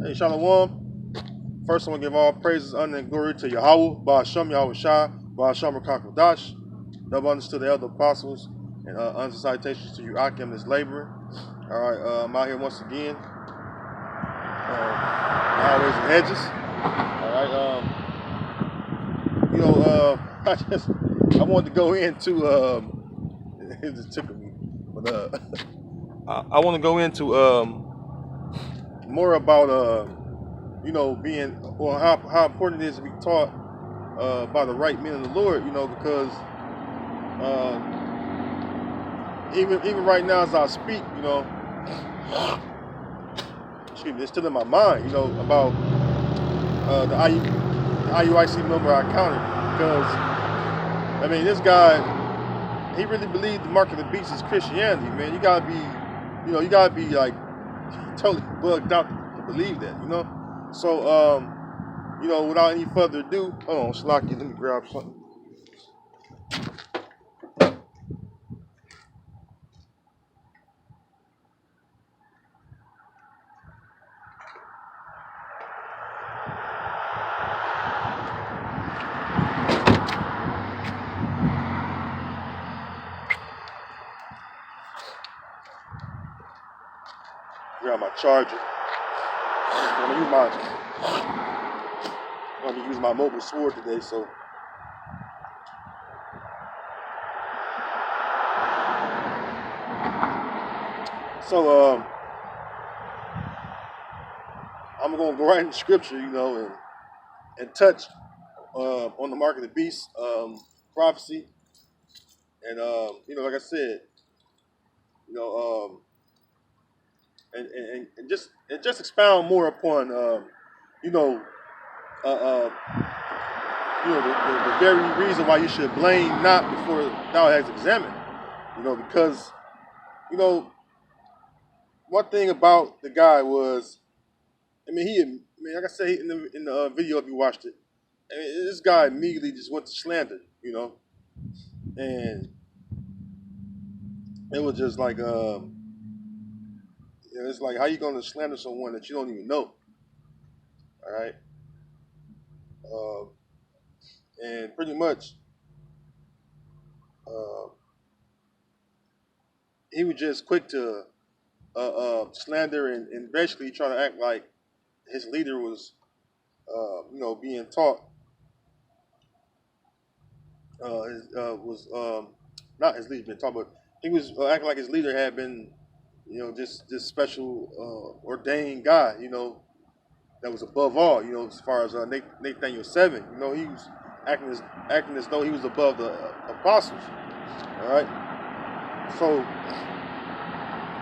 Hey, Shalom. First, I want to give all praises, honor, and glory to Yahweh, Ba'ashem Yahweh Shai, Ba'ashem Rakakwadash, double understood the elder apostles, and honors salutations to you, Akim, this laborer. All right, I'm out here once again. Always in hedges. All right, I wanted to go into, it just took me, but I want to go into more about being, or how important it is to be taught by the right men of the Lord, because even right now as I speak, excuse me, it's still in my mind, about the IUIC member I counted, because this guy, he really believed the mark of the beast is Christianity, man. You gotta be like totally bugged out to believe that, So, without any further ado, hold on, Slocky, let me grab something. Grab my charger. I'm gonna use my mobile sword today, so. So, I'm gonna go right into scripture, and touch on the mark of the beast prophecy, and like I said, and just expound more upon the very reason why you should blame not before thou hast examined, because one thing about the guy was, like I said in the video, if you watched it, this guy immediately just went to slander, and it was just like, it's like, how you gonna slander someone that you don't even know, all right? And pretty much, he was just quick to slander and basically try to act like his leader was, being taught, was not his leader being taught, but he was acting like his leader had been, this special ordained guy, that was above all, as far as Nathaniel 7, he was acting as though he was above the apostles. All right. So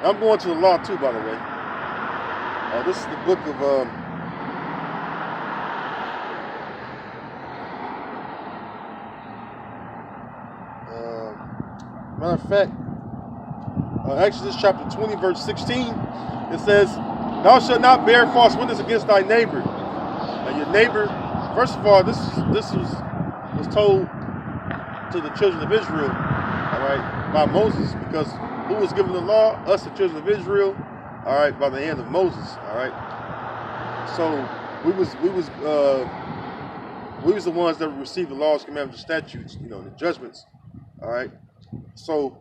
I'm going to the law too, by the way. This is the book of matter of fact, Exodus chapter 20, verse 16. It says, "Thou shalt not bear false witness against thy neighbor." And your neighbor, first of all, this was told to the children of Israel, all right, by Moses, because who was given the law? Us, the children of Israel, all right, by the hand of Moses, all right. So we was the ones that received the laws, commandments, and statutes, the judgments, all right. So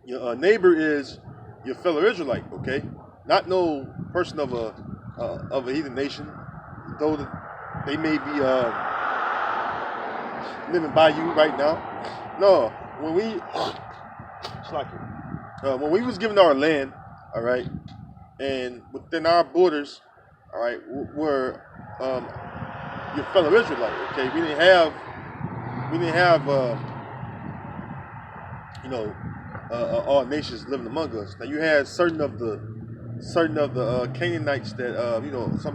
your neighbor is your fellow Israelite, okay? Not no person of a heathen nation, though they may be living by you right now. No, when we was given our land, all right, and within our borders, all right, were your fellow Israelite, okay? We didn't have all nations living among us. Now you had certain of the Canaanites that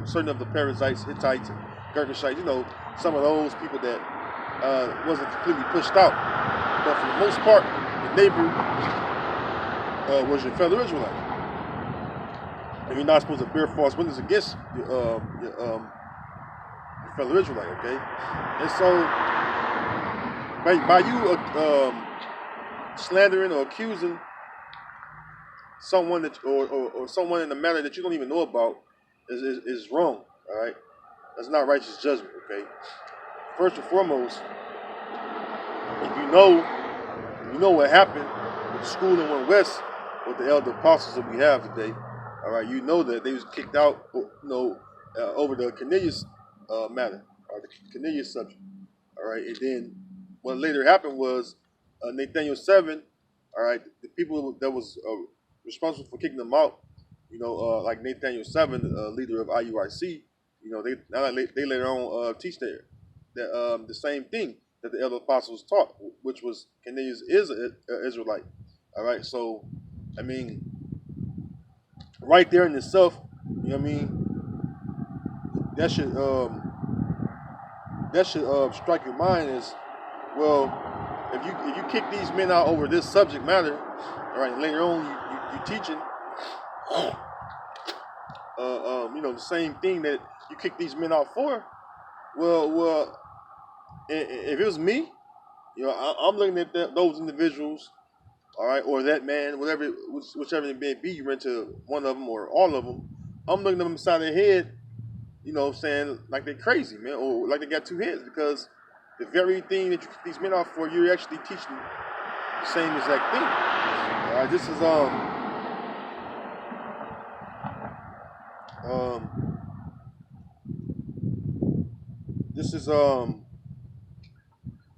certain of the Perizzites, Hittites, and Girgashites, some of those people that wasn't completely pushed out. But for the most part, the neighbor was your fellow Israelite, and you're not supposed to bear false witness against your fellow Israelite, okay? And so by you slandering or accusing someone that or someone in a manner that you don't even know about, is wrong. All right, that's not righteous judgment. Okay, first and foremost, if you know what happened with the school in One West with the elder apostles that we have today. All right, you know that they was kicked out, over the Cornelius matter, or the Cornelius subject. All right, and then what later happened was Nathaniel 7. All right, the people that was responsible for kicking them out, like Nathaniel 7, leader of IUIC, they later on teach that the same thing that the other apostles taught, which was Cornelius is an Israelite. All right, so I mean, right there in itself, you know what I mean, that should strike your mind as well. If you kick these men out over this subject matter, all right, and later on you teaching, the same thing that you kick these men out for. Well, if it was me, I'm looking at those individuals, all right, or that man, whichever it may be, you rent to one of them or all of them. I'm looking at them inside their head, what I'm saying, like they're crazy, man, or like they got two heads, because the very thing that you kick these men out for, you're actually teaching the same exact thing. All right, this is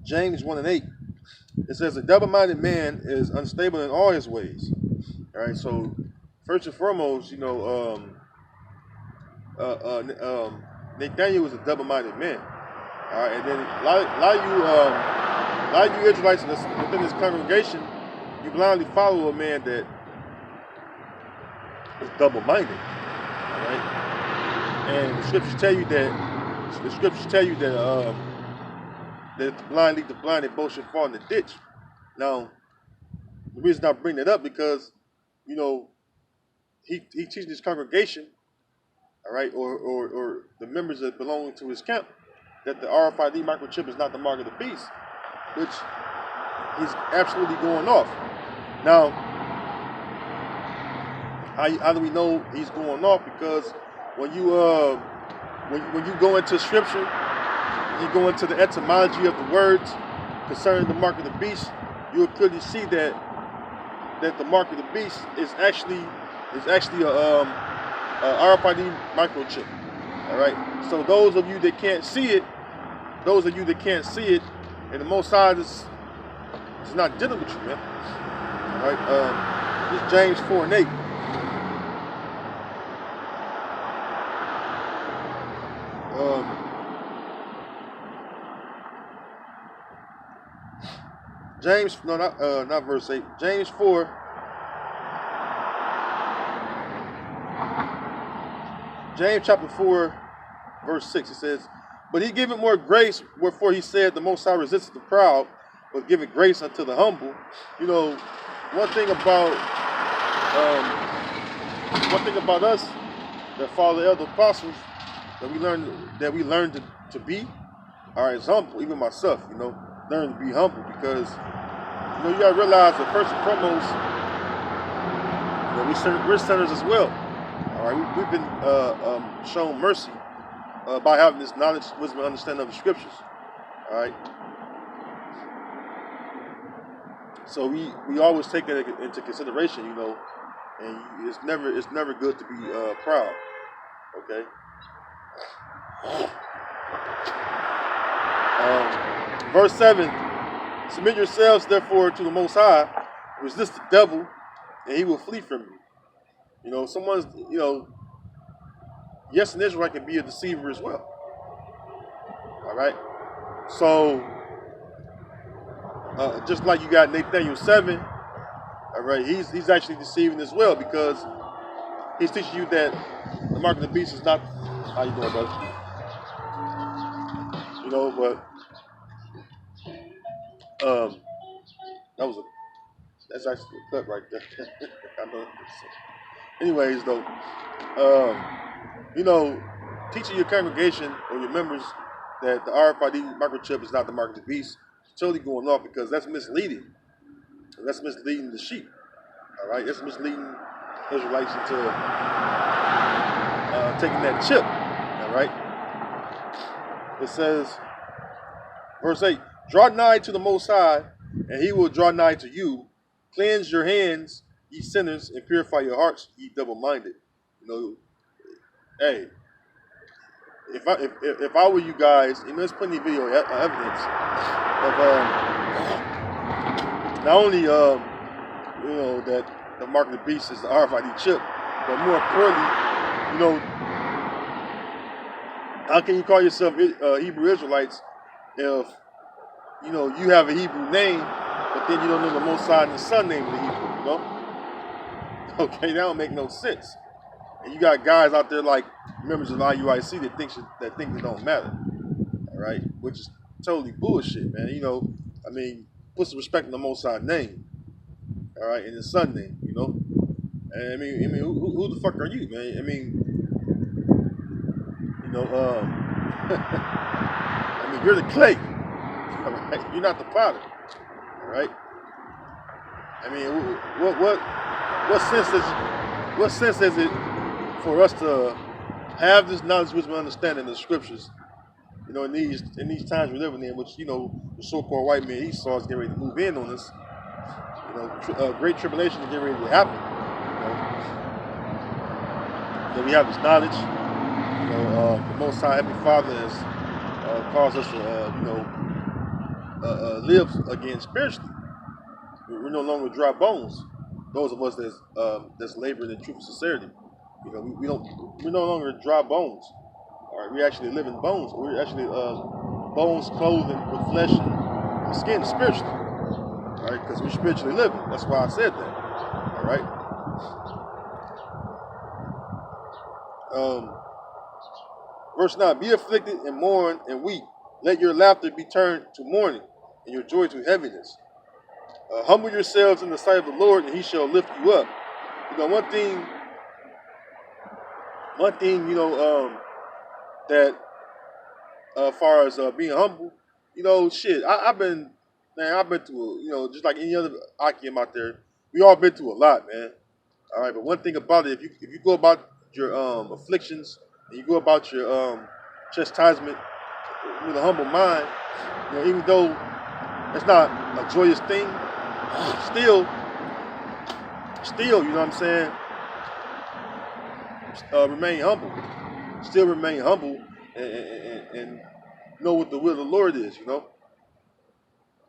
James 1:8. It says a double-minded man is unstable in all his ways. All right, so first and foremost, Nathaniel was a double-minded man. All right, and then a lot of you Israelites within this congregation, you blindly follow a man that is double-minded. All right, and the scriptures tell you that the blind lead the blind, and both should fall in the ditch. Now, the reason I bring that up because, he teaches this congregation, all right, or the members that belong to his camp, that the RFID microchip is not the mark of the beast, which he's absolutely going off. Now, how do we know he's going off? Because when you go into scripture, you go into the etymology of the words concerning the mark of the beast, you'll clearly see that the mark of the beast is actually a RFID microchip. All right. So those of you that can't see it, and the Most High is not dealing with you, man. All right. This is James 4:8. Not verse 8. James 4. James chapter 4, verse 6. It says, "But he giveth more grace, wherefore he said, the Most High resisteth the proud, but giveth grace unto the humble." One thing about us that follow the elder apostles that we learned to be, all right, is humble. Even myself, learn to be humble, because you gotta realize that first and foremost, we're sinners as well. All right, we've been shown mercy by having this knowledge, wisdom, and understanding of the scriptures. All right, so we always take that into consideration, and it's never good to be proud. Okay. Verse 7, "Submit yourselves therefore to the Most High, resist the devil, and he will flee from you." Someone's, yes, an Israelite can be a deceiver as well. All right. So, just like you got Nathaniel 7, all right, he's actually deceiving as well, because he's teaching you that the mark of the beast is not. How you doing, brother? But that's actually a cut right there. I know. Anyways, though, teaching your congregation or your members that the RFID microchip is not the mark of the beast, it's totally going off, because that's misleading. That's misleading the sheep. All right, that's misleading Israelites into taking that chip. All right. It says, verse 8, draw nigh to the Most High, and he will draw nigh to you. Cleanse your hands, ye sinners, and purify your hearts, ye double-minded. You know, hey, if I were you guys, there's plenty of video evidence of not only that the mark of the beast is the RFID chip, but more importantly, how can you call yourself Hebrew Israelites if you have a Hebrew name, but then you don't know the Most High and the Son name of the Hebrew? Okay, that don't make no sense. And you got guys out there like members of IUIC that think it don't matter, all right? Which is totally bullshit, man. Put some respect on the Most High name, all right, and His Son name, And who the fuck are you, man? You're the clay, all right? You're not the potter, all right? What sense is it for us to have this knowledge, wisdom, and understanding of the scriptures, in these times we're living in, which, the so-called white man Esau is getting ready to move in on us. Great tribulation is getting ready to happen. Then we have this knowledge. The Most High Heavenly Father has caused us to, live again spiritually. We're no longer dry bones. Those of us that's laboring in truth and sincerity. We're no longer dry bones. All right, we're actually living bones. We're actually bones clothed with flesh and skin spiritually. All right, because we're spiritually living. That's why I said that. All right. Verse 9, be afflicted and mourn and weep. Let your laughter be turned to mourning and your joy to heaviness. Humble yourselves in the sight of the Lord, and He shall lift you up. One thing, that as far as being humble, I've been through, just like any other Akim out there, we all been through a lot, man. All right, but one thing about it, if you go about your afflictions and you go about your chastisement with a humble mind, even though it's not a joyous thing, still, you know what I'm saying? Remain humble. Still remain humble and know what the will of the Lord is,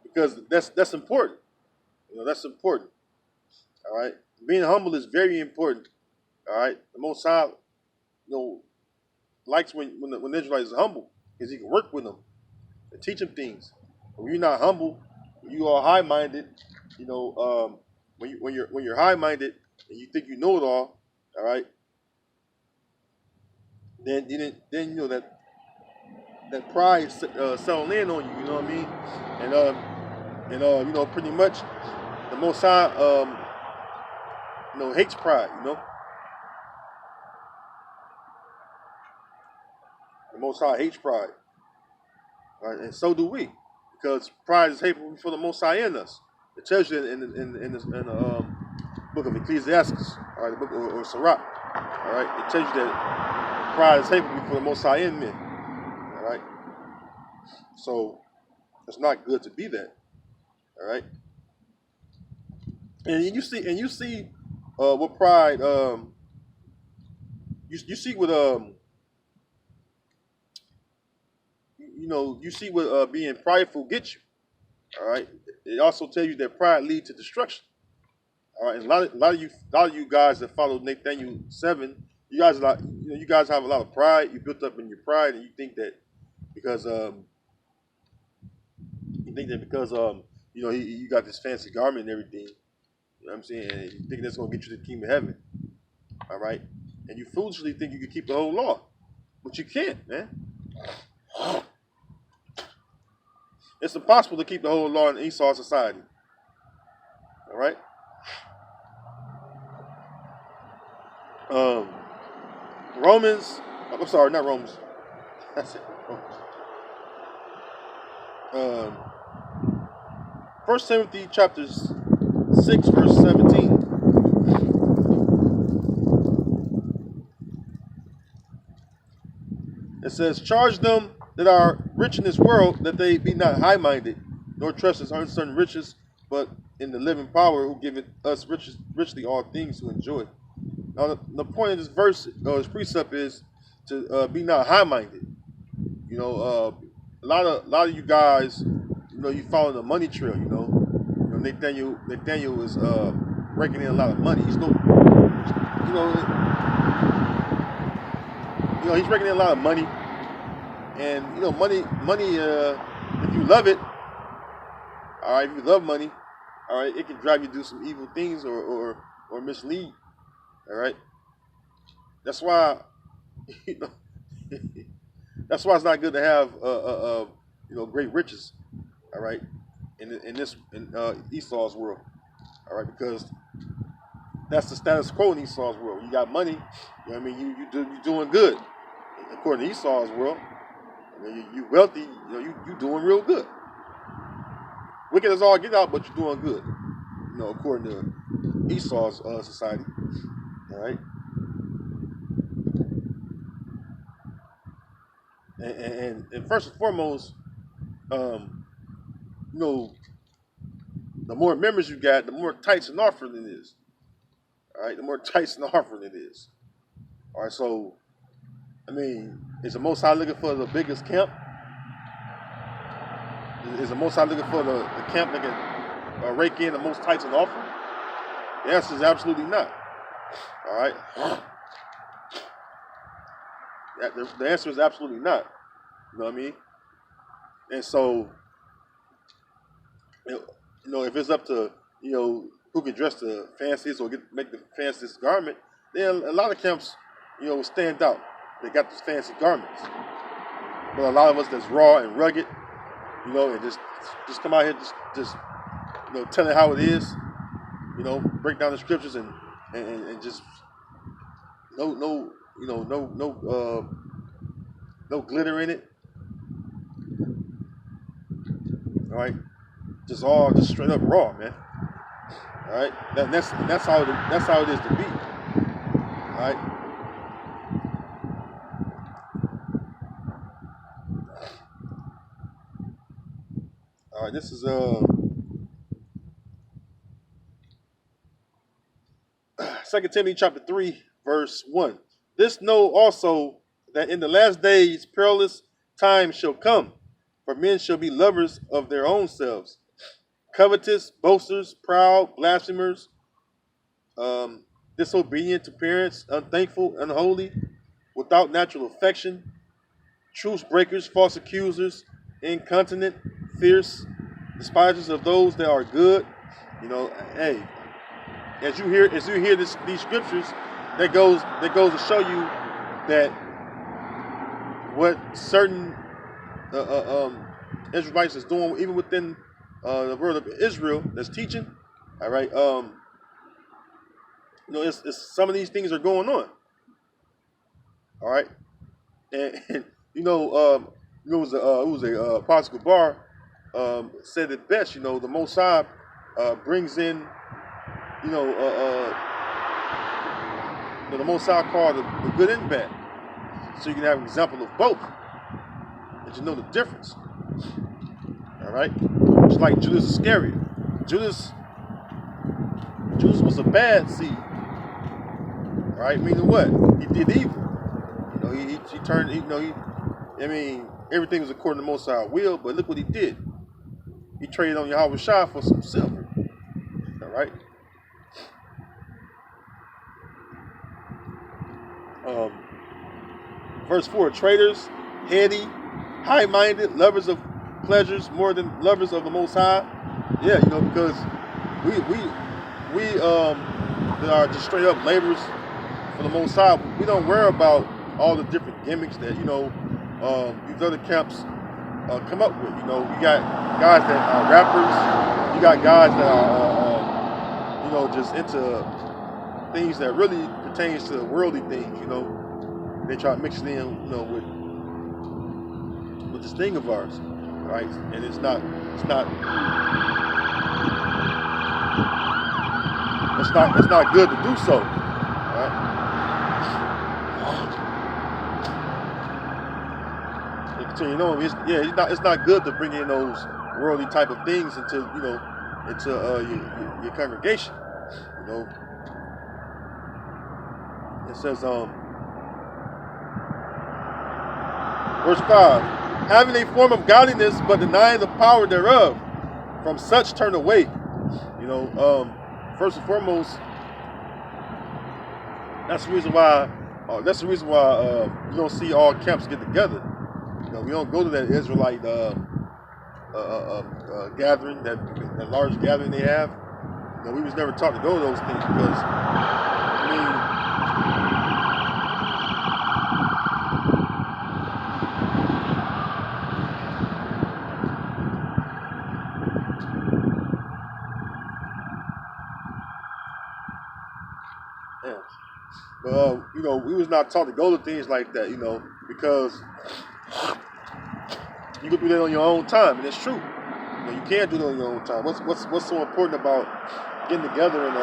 because that's important. That's important. All right, being humble is very important. All right, the Most High, likes when the Israelites is humble, because He can work with them and teach them things. But when you're not humble, when you are high-minded, when you're high-minded and you think you know it all right, then that pride settling in on you. You know what I mean? And pretty much the Most High hates pride. The Most High hates pride, right? And so do we, because pride is hateful for the Most High in us. It tells you in the book of Ecclesiastes, all right, the book or Sirach, all right. It tells you that pride is hateful for the Most High in men, all right. So it's not good to be that, all right. And you see what pride you see what you see what being prideful gets you. All right. It also tells you that pride leads to destruction. All right. And a lot of you guys that follow Nathaniel 7, you guys have a lot of pride. You built up in your pride, and you think that because you got this fancy garment and everything. You know what I'm saying? And you think that's gonna get you to the kingdom of heaven. All right. And you foolishly think you can keep the whole law, but you can't, man. It's impossible to keep the whole law in Esau society. All right. Romans. I'm sorry, not Romans. That's it. 1 Timothy chapters 6, verse 17. It says, charge them that are rich in this world that they be not high-minded, nor trust in uncertain riches, but in the living power who giveth us richly all things to enjoy. Now, the point of this verse, this precept, is to be not high-minded. A lot of you guys, you follow the money trail. Nathaniel is raking in a lot of money. He's raking in a lot of money, and money. If you love it, all right. If you love money, all right, it can drive you to do some evil things or mislead. All right. That's why, that's why it's not good to have great riches. All right, in Esau's world. All right, because that's the status quo in Esau's world. You got money, you're doing good. According to Esau's world, you wealthy, you doing real good. Wicked as all get out, but you're doing good. According to Esau's society. All right. And first and foremost, the more members you got, the more tithes and offering it is. All right, the more tithes and offering it is. All right, so, is the Most High looking for the biggest camp? Is the Most High looking for the camp that can rake in the most tithes and offering? The answer is absolutely not. All right. The answer is absolutely not. You know what I mean? And so, if it's up to, who can dress the fanciest or make the fanciest garment, then a lot of camps, stand out. They got these fancy garments. But a lot of us that's raw and rugged, and just come out here, just tell it how it is, break down the scriptures and just no glitter in it. All right, just straight up raw, man. All right, that's how it is to be. All right. All right, this is 2 Timothy chapter 3, verse 1. This know also that in the last days perilous times shall come, for men shall be lovers of their own selves, covetous, boasters, proud, blasphemers, disobedient to parents, unthankful, unholy, without natural affection, truce breakers, false accusers, incontinent, fierce, despisers of those that are good. Hey, as you hear these scriptures, that goes to show you that what certain Israelites is doing, even within the world of Israel, that's teaching. All right, it's some of these things are going on. All right, and it was Apostle Bar said it best. The Most High brings in, the Most High called the good and bad, so you can have an example of both, and you know the difference. All right, just like Judas Iscariot. Judas was a bad seed. All right, meaning what? He did evil. He turned. Everything was according to Most High will, but look what he did. He traded on Yahweh Shai for some silver. All right. Verse 4, traitors, heady, high-minded, lovers of pleasures more than lovers of the Most High. Yeah, because we that are just straight up laborers for the Most High, we don't worry about all the different gimmicks that these other camps come up with. You got guys that are rappers, you got guys that are just into things that really pertains to worldly things. They try to mix it in, with this thing of ours, right? And it's not good to do so, right? So you know, it's not good to bring in those worldly type of things into your congregation. You know, it says verse 5, having a form of godliness but denying the power thereof, from such turn away. You know, first and foremost, that's the reason why. You don't see all camps get together. You know, we don't go to that Israelite gathering, that large gathering they have. You know, we was never taught to go to those things because, I mean, yeah. But you know, we was not taught to go to things like that. You know, because you can do that on your own time, and it's true. You know, you can't do that on your own time. What's so important about getting together and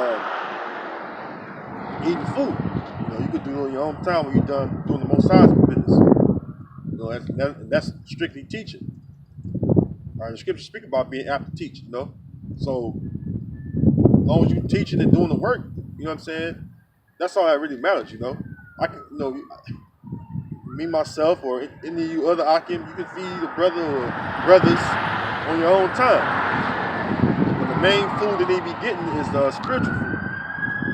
eating food? You know, you could do it on your own time when you're done doing the Most High's business. You know, that's strictly teaching. All right, the scriptures speak about being apt to teach. You know, so as long as you're teaching and doing the work, you know what I'm saying. That's all that really matters. You know, I can, you know, me myself or any of you other Akim, you can feed a brother or brothers on your own time. But the main food that they be getting is spiritual food.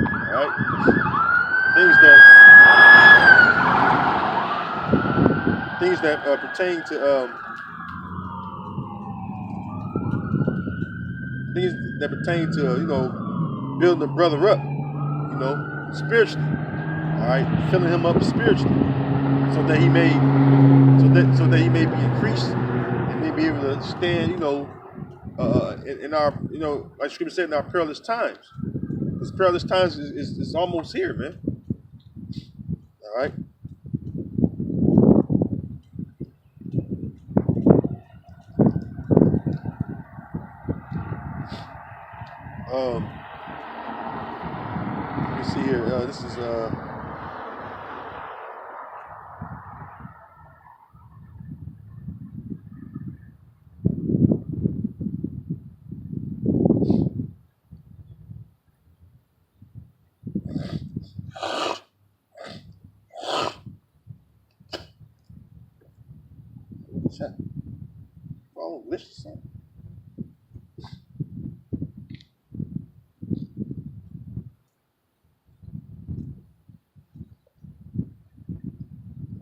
All right, things that pertain to you know, building the brother up, you know, spiritually. All right, filling him up spiritually, so that he may be increased and may be able to stand, you know, in our, you know, like Scripture said, in our perilous times. Because perilous times is almost here, man. All right. Let me see here. This is what's that? Oh, delicious something.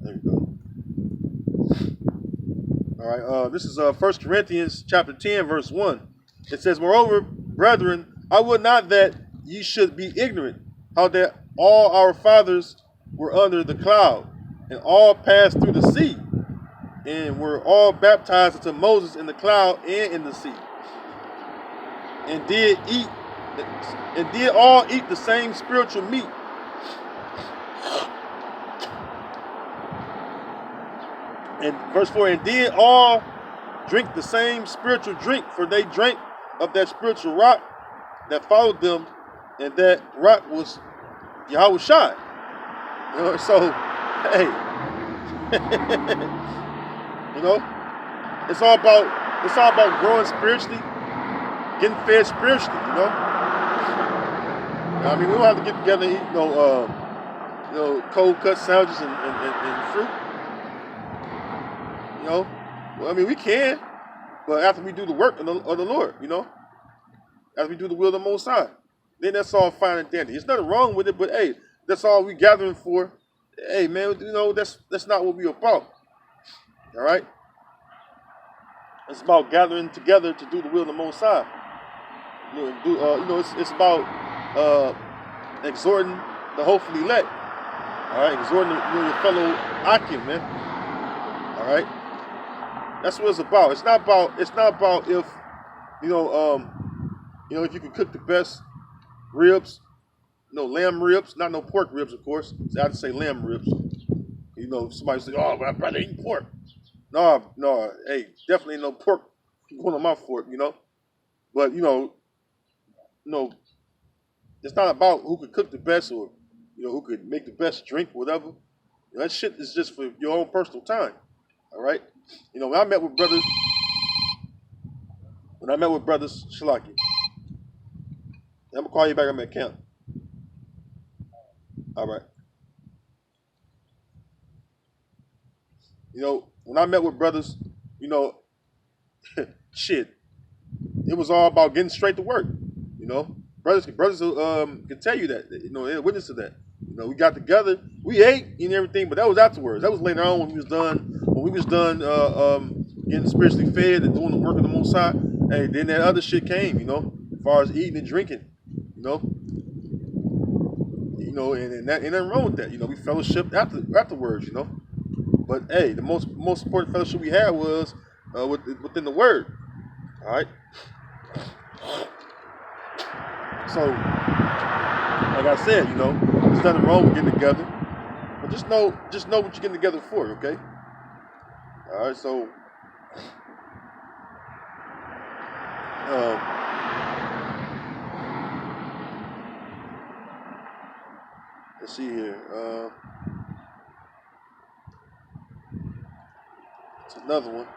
There we go. All right. This is 1 Corinthians chapter 10, verse 1. It says, moreover, brethren, I would not that ye should be ignorant, how that all our fathers were under the cloud, and all passed through the sea, and were all baptized into Moses in the cloud and in the sea, and did all eat the same spiritual meat. And verse 4, and did all drink the same spiritual drink, for they drank of that spiritual rock that followed them, and that rock was Yahushua. You know, so, hey, you know, it's all about growing spiritually, getting fed spiritually. You know, I mean, we don't have to get together and eat, you know, cold cut sandwiches and fruit. You know, well, I mean, we can, but after we do the work of the Lord, you know, after we do the will of the Most High, then that's all fine and dandy. There's nothing wrong with it, but hey, that's all we gathering for. Hey, man, you know, that's not what we about. All right, it's about gathering together to do the will of the Most High. You know, it's about exhorting the hopefully elect. All right, exhorting your fellow Akim, man. All right. That's what it's about. It's not about if, you know, if you can cook the best ribs, lamb ribs, not no pork ribs, of course. So I have to say lamb ribs. You know, somebody say, oh, my brother eating pork. No, hey, definitely no pork going on my fork, you know. But, you know, it's not about who could cook the best or, you know, who could make the best drink, whatever. You know, that shit is just for your own personal time. All right. You know, when I met with brothers, Shalaki, I'm gonna call you back. I'm at camp. All right. You know, when I met with brothers, you know, shit, it was all about getting straight to work. You know, brothers can tell you that. You know, they're witness to that. You know, we got together, we ate and everything, but that was afterwards. That was later on when we was done. When we was done getting spiritually fed and doing the work of the Most High. Hey, then that other shit came. You know, as far as eating and drinking. You know, and that ain't nothing wrong with that. You know, we fellowship afterwards. You know, but hey, the most important fellowship we had was within the Word. All right. So, like I said, you know, there's nothing wrong with getting together, but just know what you're getting together for, okay? All right. So, um, let's see here. It's another one.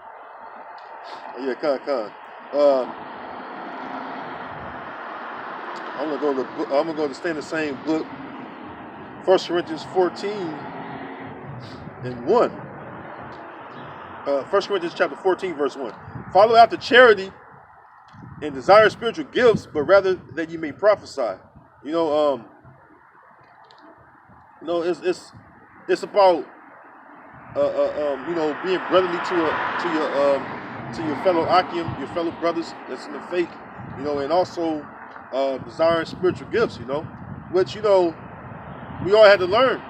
Oh, yeah, con. Um, I'm gonna go to stay in the same book. 1 Corinthians 14 and 1. 1 Corinthians chapter 14, verse 1. Follow after charity and desire spiritual gifts, but rather that you may prophesy. You know, it's about being brotherly to your fellow Akim, your fellow brothers that's in the faith, you know, and also desiring spiritual gifts, you know, which, you know, we all had to learn.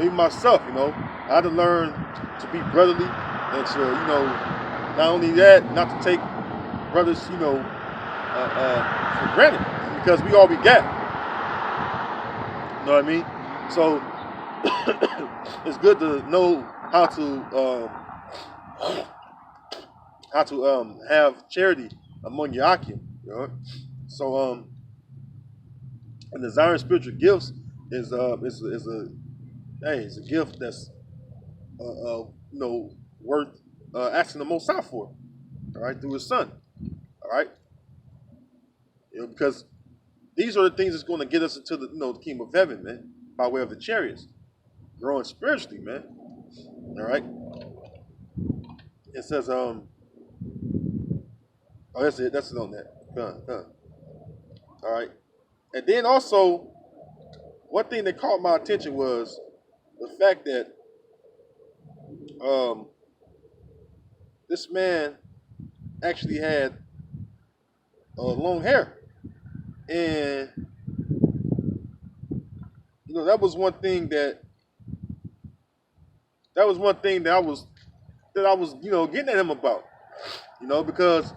Even myself, you know, I had to learn to be brotherly and to, you know, not only that, not to take brothers, you know, for granted because we all we got. You know what I mean? So it's good to know how to have charity among your Akim, you know? So and desiring spiritual gifts is a gift that's worth asking the Most High for, all right, through His Son, all right, you know, because these are the things that's going to get us into the kingdom of heaven, man, by way of the chariots, growing spiritually, man, all right. It says oh, that's it on that, all right, and then also one thing that caught my attention was the fact that this man actually had long hair, and you know that was one thing that I was getting at him about, you know, because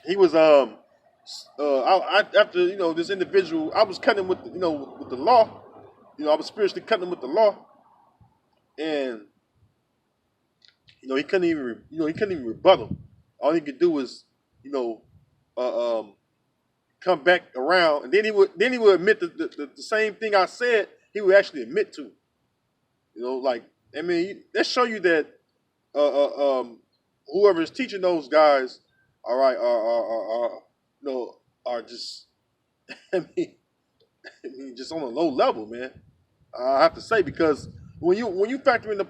he was after this individual, I was cutting him with with the law, you know, I was spiritually cutting him with the law, and he couldn't even rebuttal. All he could do was come back around, and then he would admit the same thing I said. He would actually admit to, like, I mean, that show you that whoever is teaching those guys, all right, are just, I mean, just on a low level, man. I have to say, because when you factor in the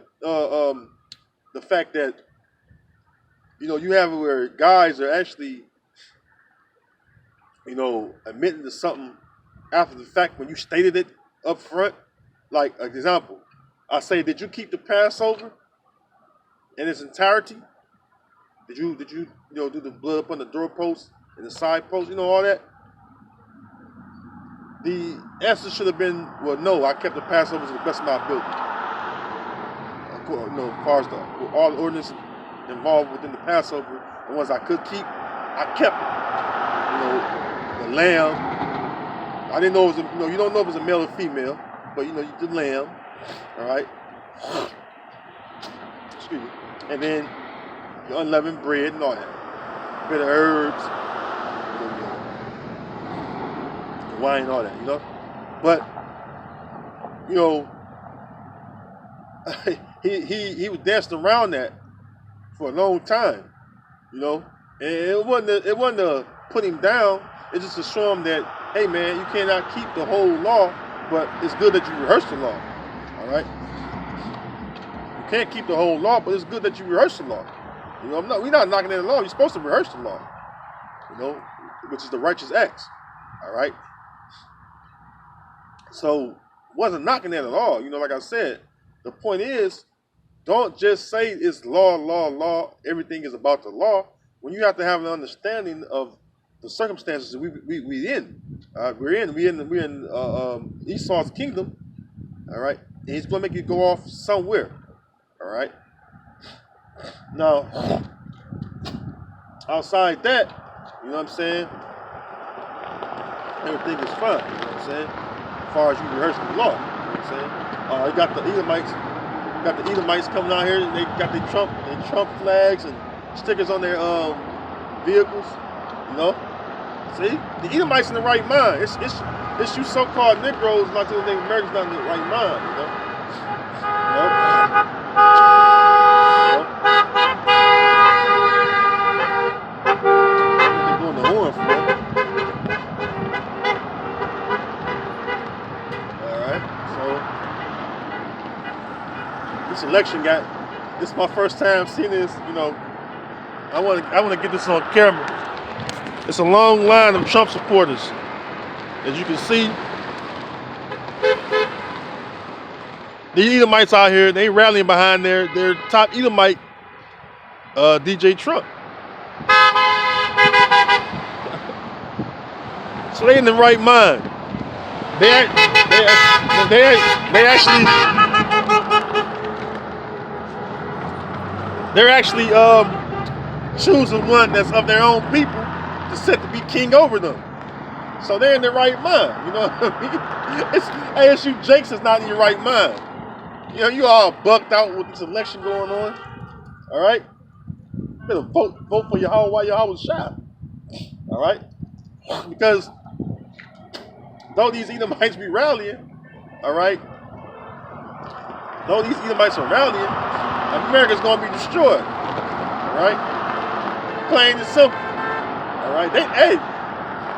fact that you have where guys are actually admitting to something after the fact when you stated it up front. Like, an example, I say, did you keep the Passover in its entirety? Did you do the blood up on the doorpost and the side post, all that? The answer should have been, well, no, I kept the Passover to the best of my ability. As far as all the ordinances involved within the Passover, the ones I could keep, I kept it. The lamb, I didn't know it was you don't know if it was a male or female, but the lamb, all right. Excuse me. And then the unleavened bread and all that, bit of herbs, the wine, all that, But he was dancing around that for a long time, you know. And it wasn't to put him down. It's just to show him that, hey man, you cannot keep the whole law, but it's good that you rehearse the law. All right. You can't keep the whole law, but it's good that you rehearse the law. You know, we're not knocking at the law. You're supposed to rehearse the law, you know, which is the righteous acts. All right. So wasn't knocking at all. You know, like I said, the point is, don't just say it's law, law, law. Everything is about the law. When you have to have an understanding of the circumstances that we in. We're in Esau's kingdom. All right. And he's going to make you go off somewhere. All right. Now, outside that, you know what I'm saying? Everything is fine. You know what I'm saying? As far as you rehearsing the law. You know what I'm saying? You got the Edomites coming out here. They got their Trump flags and stickers on their vehicles. You know? See? The Edomites in the right mind. It's you so-called Negroes, not the Native Americans, not in the right mind. You know? They're doing the horn for it. This election this is my first time seeing this, you know. I want to get this on camera. It's a long line of Trump supporters. As you can see, the Edomites out here, they rallying behind their top Edomite, DJ Trump. So they in the right mind. They're actually choosing one that's of their own people to set to be king over them. So they're in their right mind, you know what I mean? It's ASU Jakes is not in your right mind. You know, you all bucked out with this election going on. All right? You better vote for Yahweh while Yahweh was shy. All right? Because though these Edomites be rallying, all right? Though these Edomites are rallying, America's going to be destroyed. All right? Plain and simple. All right? They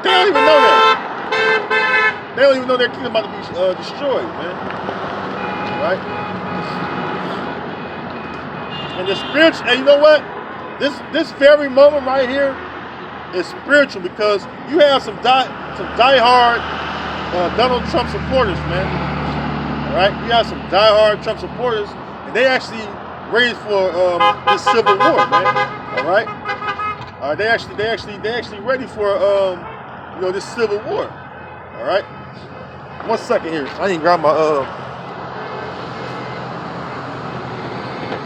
don't even know that. They don't even know their kingdom about to be destroyed, man. All right? And the spiritual, and you know what? This very moment right here is spiritual because you have some diehard Donald Trump supporters, man. All right? You have some diehard Trump supporters, and they actually ready for this civil war, man. All right? They actually ready for this civil war. All right? 1 second here. I didn't grab my